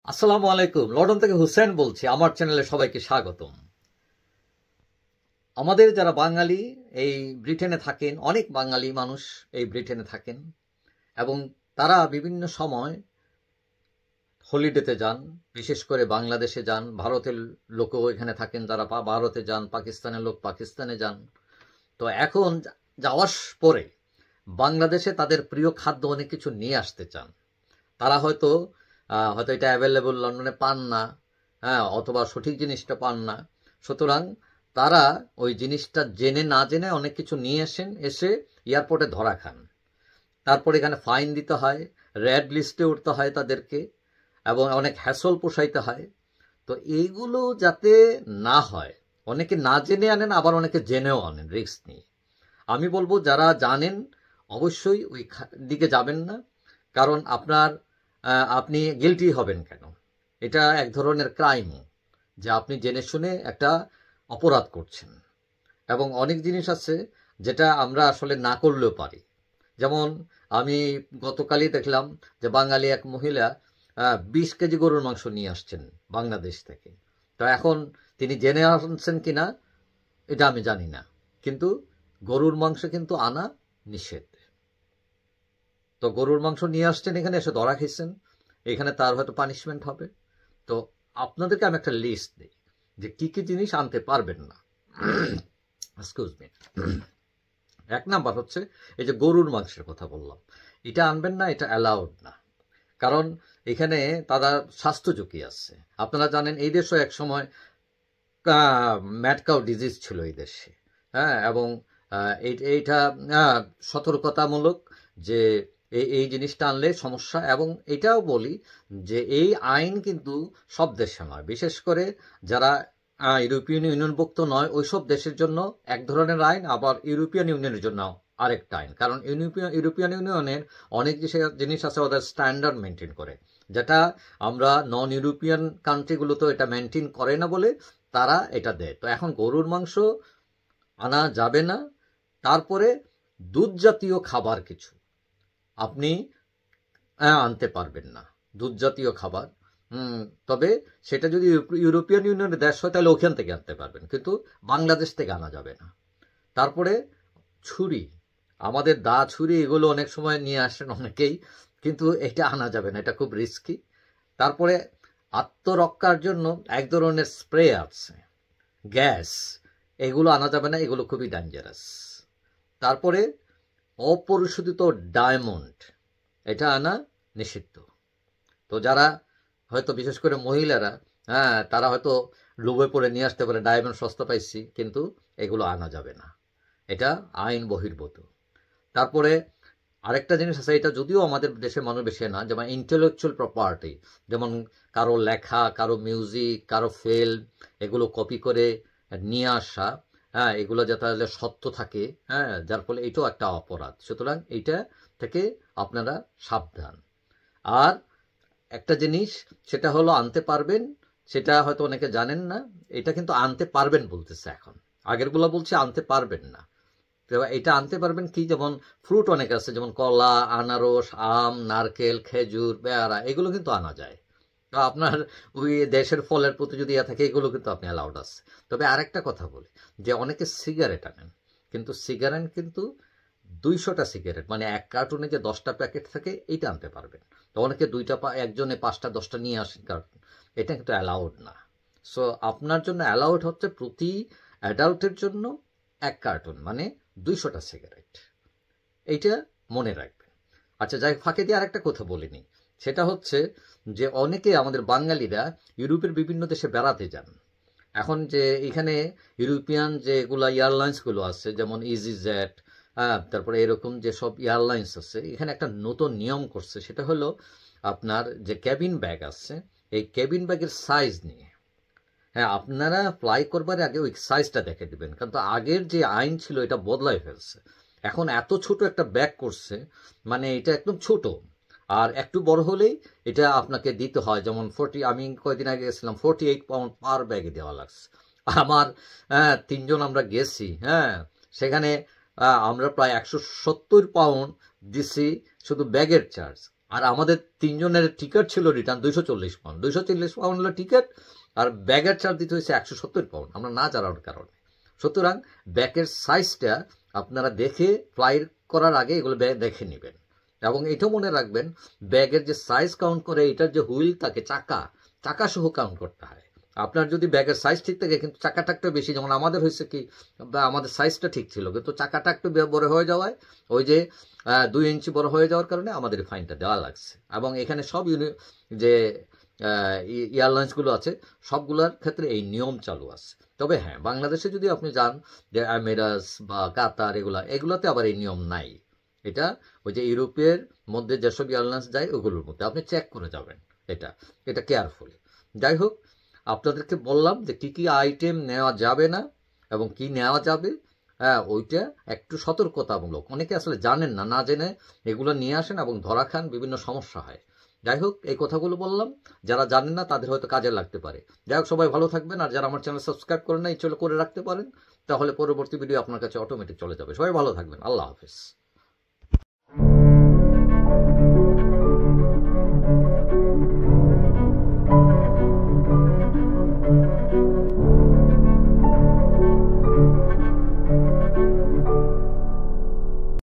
আসসালামু আলাইকুম। লন্ডন থেকে হুসেন বলছি। আমার চ্যানেলে সবাইকে স্বাগতম। আমাদের যারা বাঙালি এই ব্রিটেনে থাকেন, অনেক বাঙালি মানুষ এই ব্রিটেনে থাকেন এবং তারা বিভিন্ন সময় হলিডেতে যান, বিশেষ করে বাংলাদেশে যান, ভারতের লোকও এখানে থাকেন, যারা ভারতে যান, পাকিস্তানের লোক পাকিস্তানে যান। তো এখন যাওয়ার পরে বাংলাদেশে তাদের প্রিয় খাদ্য অনেক কিছু নিয়ে আসতে চান। তারা হয়তো এটা অ্যাভেলেবল লন্ডনে পান না, অথবা সঠিক জিনিসটা পান না। সুতরাং তারা ওই জিনিসটা জেনে না জেনে অনেক কিছু নিয়ে এসে এয়ারপোর্টে ধরা খান। তারপর এখানে ফাইন দিতে হয়, রেড লিস্টে উঠতে হয় তাদেরকে, এবং অনেক হ্যাসল পোষাইতে হয়। তো এইগুলো যাতে না হয়, অনেকে না জেনে আনেন, আবার অনেকে জেনেও আনেন রিস্ক নিয়ে। আমি বলবো যারা জানেন অবশ্যই ওই দিকে যাবেন না, কারণ আপনি গিলটি হবেন কেন? এটা এক ধরনের ক্রাইমও, যে আপনি জেনে শুনে একটা অপরাধ করছেন। এবং অনেক জিনিস আছে যেটা আমরা আসলে না করলেও পারি। যেমন আমি গতকালই দেখলাম যে বাঙালি এক মহিলা 20 কেজি গরুর মাংস নিয়ে আসছেন বাংলাদেশ থেকে। তো এখন তিনি জেনে আনছেন কিনা এটা আমি জানি না, কিন্তু গরুর মাংস কিন্তু আনা নিষেধ। তো গরুর মাংস নিয়ে আসছেন, এখানে এসে ধরা খেয়েছেন, এখানে তার হয়তো পানিশমেন্ট হবে। তো আপনাদেরকে আমি একটা লিস্ট দিই যে কি কি জিনিস আনতে পারবেন না। Excuse me. 1 নাম্বার হচ্ছে এই যে গরুর মাংসের কথা বললাম, এটা আনবেন না, এটা অ্যালাউড না। কারণ এখানে তারা স্বাস্থ্য ঝুঁকি আছে। আপনারা জানেন এই দেশও এক সময় ম্যাড কাউ ডিজিজ ছিল এই দেশে, এবং এইটা সতর্কতামূলক যে এই জিনিসটা আনলে সমস্যা। এবং এটাও বলি যে এই আইন কিন্তু সব দেশে নয়, বিশেষ করে যারা ইউরোপিয়ান ইউনিয়নভুক্ত নয় ওইসব দেশের জন্য এক ধরনের আইন, আবার ইউরোপিয়ান ইউনিয়নের জন্য আরেকটা আইন। কারণ ইউরোপিয়ান ইউনিয়নের অনেক জিনিস আছে ওদের স্ট্যান্ডার্ড মেনটেন করে, যেটা আমরা নন ইউরোপিয়ান কান্ট্রিগুলোতে এটা মেনটেন করে না বলে তারা এটা দেয়। তো এখন গরুর মাংস আনা যাবে না। তারপরে দুধ জাতীয় খাবার কিছু আপনি আনতে পারবেন না, দুধ জাতীয় খাবার। তবে সেটা যদি ইউরোপিয়ান ইউনিয়নের দেশ হয় তাহলে ওখান থেকে আনতে পারবেন, কিন্তু বাংলাদেশ থেকে আনা যাবে না। তারপরে ছুরি, আমাদের দা ছুরি এগুলো অনেক সময় নিয়ে আসেন অনেকেই, কিন্তু এটা আনা যাবে না, এটা খুব রিস্কি। তারপরে আত্মরক্ষার জন্য এক ধরনের স্প্রে আছে, গ্যাস, এগুলো আনা যাবে না, এগুলো খুবই ডেঞ্জারাস। তারপরে অপরিশোধিত ডায়মন্ড, এটা আনা নিষিদ্ধ। তো যারা হয়তো বিশেষ করে মহিলারা, তারা হয়তো লোভে পড়ে নিয়ে আসতে পারে, ডায়মন্ড সস্তা পাইছি, কিন্তু এগুলো আনা যাবে না, এটা আইন বহির্ভূত। তারপরে আরেকটা জিনিস আছে, এটা যদিও আমাদের দেশের মানুষ বেশি না, যেমন ইন্টেলেকচুয়াল প্রপার্টি, যেমন কারো লেখা, কারো মিউজিক, কারো ফিল্ম, এগুলো কপি করে নিয়ে আসা, এগুলো যাতে সত্য থাকে, যার ফলে এটাও একটা অপরাধ। সুতরাং এইটা থেকে আপনারা সাবধান। আর একটা জিনিস সেটা হলো আনতে পারবেন, সেটা হয়তো অনেকে জানেন না, এটা কিন্তু আনতে পারবেন বলতেছে এখন, আগেরগুলো বলছে আনতে পারবেন না। এটা আনতে পারবেন কি, যেমন ফ্রুট অনেক আছে, যেমন কলা, আনারস, আম, নারকেল, খেজুর, পেয়ারা, এগুলো কিন্তু আনা যায়। তো আপনার ওই দেশের ফলের প্রতি যদি থাকে, এগুলো কিন্তু আপনি অ্যালাউড আছে। তবে আরেকটা কথা বলি, যে অনেকে সিগারেট আনেন, কিন্তু সিগারেট কিন্তু 200টা সিগারেট, মানে এক কার্টুনে যে 10টা প্যাকেট থাকে এইটা আনতে পারবেন। তো অনেকে একজনে 5টা 10টা নিয়ে আসেন কার্টুন, এটা কিন্তু অ্যালাউড না। সো আপনার জন্য অ্যালাউড হচ্ছে প্রতি অ্যাডাল্টের জন্য 1 কার্টুন, মানে 200টা সিগারেট, এইটা মনে রাখবেন। আচ্ছা, যাই ফাঁকে দিয়ে আরেকটা কথা বলিনি, সেটা হচ্ছে যে অনেকে আমাদের বাঙালিরা ইউরোপের বিভিন্ন দেশে বেড়াতে যান। এখন যে এখানে ইউরোপিয়ান যেগুলো এয়ারলাইন্সগুলো আছে, যেমন ইজিজেট, তারপরে এরকম যে সব এয়ারলাইন্স আছে, এখানে একটা নতুন নিয়ম করছে, সেটা হলো আপনার যে ক্যাবিন ব্যাগ আছে, এই ক্যাবিন ব্যাগের সাইজ নিয়ে, আপনারা ফ্লাই করবার আগে ওই সাইজটা দেখে দিবেন। কিন্তু আগের যে আইন ছিল এটা বদলাই ফেলছে, এখন এত ছোট একটা ব্যাগ করছে, মানে এটা একদম ছোট, আর একটু বড় হলেই এটা আপনাকে দিতে হয়। যেমন আমি কয়েকদিন আগে গেছিলাম, 48 পাউন্ড পার ব্যাগে দেওয়া লাগছে। আমার 3জন আমরা গেছি, সেখানে আমরা প্রায় 170 পাউন্ড দিছি শুধু ব্যাগের চার্জ, আর আমাদের 3 জনের টিকিট ছিল রিটার্ন 240 পাউন্ড। 240 পাউন্ড হলো টিকিট, আর ব্যাগের চার্জ দিতে হয়েছে 170 পাউন্ড আমরা না জানার কারণে। সুতরাং ব্যাগের সাইজটা আপনারা দেখে ফ্লাই করার আগে এগুলো দেখে নেবেন। এবং এটাও মনে রাখবেন, ব্যাগের যে সাইজ কাউন্ট করে, এটার যে হুইল থাকে, চাকা সহ কাউন্ট করতে হয়। আপনার যদি ব্যাগের সাইজ ঠিক থাকে কিন্তু চাকাটা একটু বেশি, যেমন আমাদের হয়েছে কি, বা আমাদের সাইজটা ঠিক ছিল কিন্তু চাকাটা একটু বড় হয়ে যাওয়ায়, ওই যে 2 ইঞ্চি বড় হয়ে যাওয়ার কারণে আমাদের ফাইনটা দেওয়া লাগছে। এবং এখানে সব যে এয়ারলাইন্সগুলো আছে সবগুলোর ক্ষেত্রে এই নিয়ম চালু আছে। তবে হ্যাঁ, বাংলাদেশে যদি আপনি যান, যে আমিরাস বা কাতার, এগুলোতে আবার এই নিয়ম নাই। এটা ওই যে ইউরোপের মধ্যে যেসব এয়ারলাইন্স যায় ওগুলোর মধ্যে আপনি চেক করে যাবেন, এটা কেয়ারফুলি। যাই হোক, আপনাদেরকে বললাম যে কি কি আইটেম নেওয়া যাবে না এবং কি নেওয়া যাবে। হ্যাঁ, ওইটা একটু সতর্কতামূলক। অনেকে আসলে জানেন না, না জেনে এগুলো নিয়ে আসেন এবং ধরা খান, বিভিন্ন সমস্যা হয়। যাই হোক, এই কথাগুলো বললাম, যারা জানেন না তাদের হয়তো কাজে লাগতে পারে। যাই হোক, সবাই ভালো থাকবেন। আর যারা আমার চ্যানেল সাবস্ক্রাইব করেন না, এই চলে করে রাখতে পারেন, তাহলে পরবর্তী ভিডিও আপনার কাছে অটোমেটিক চলে যাবে। সবাই ভালো থাকবেন। আল্লাহ হাফেজ।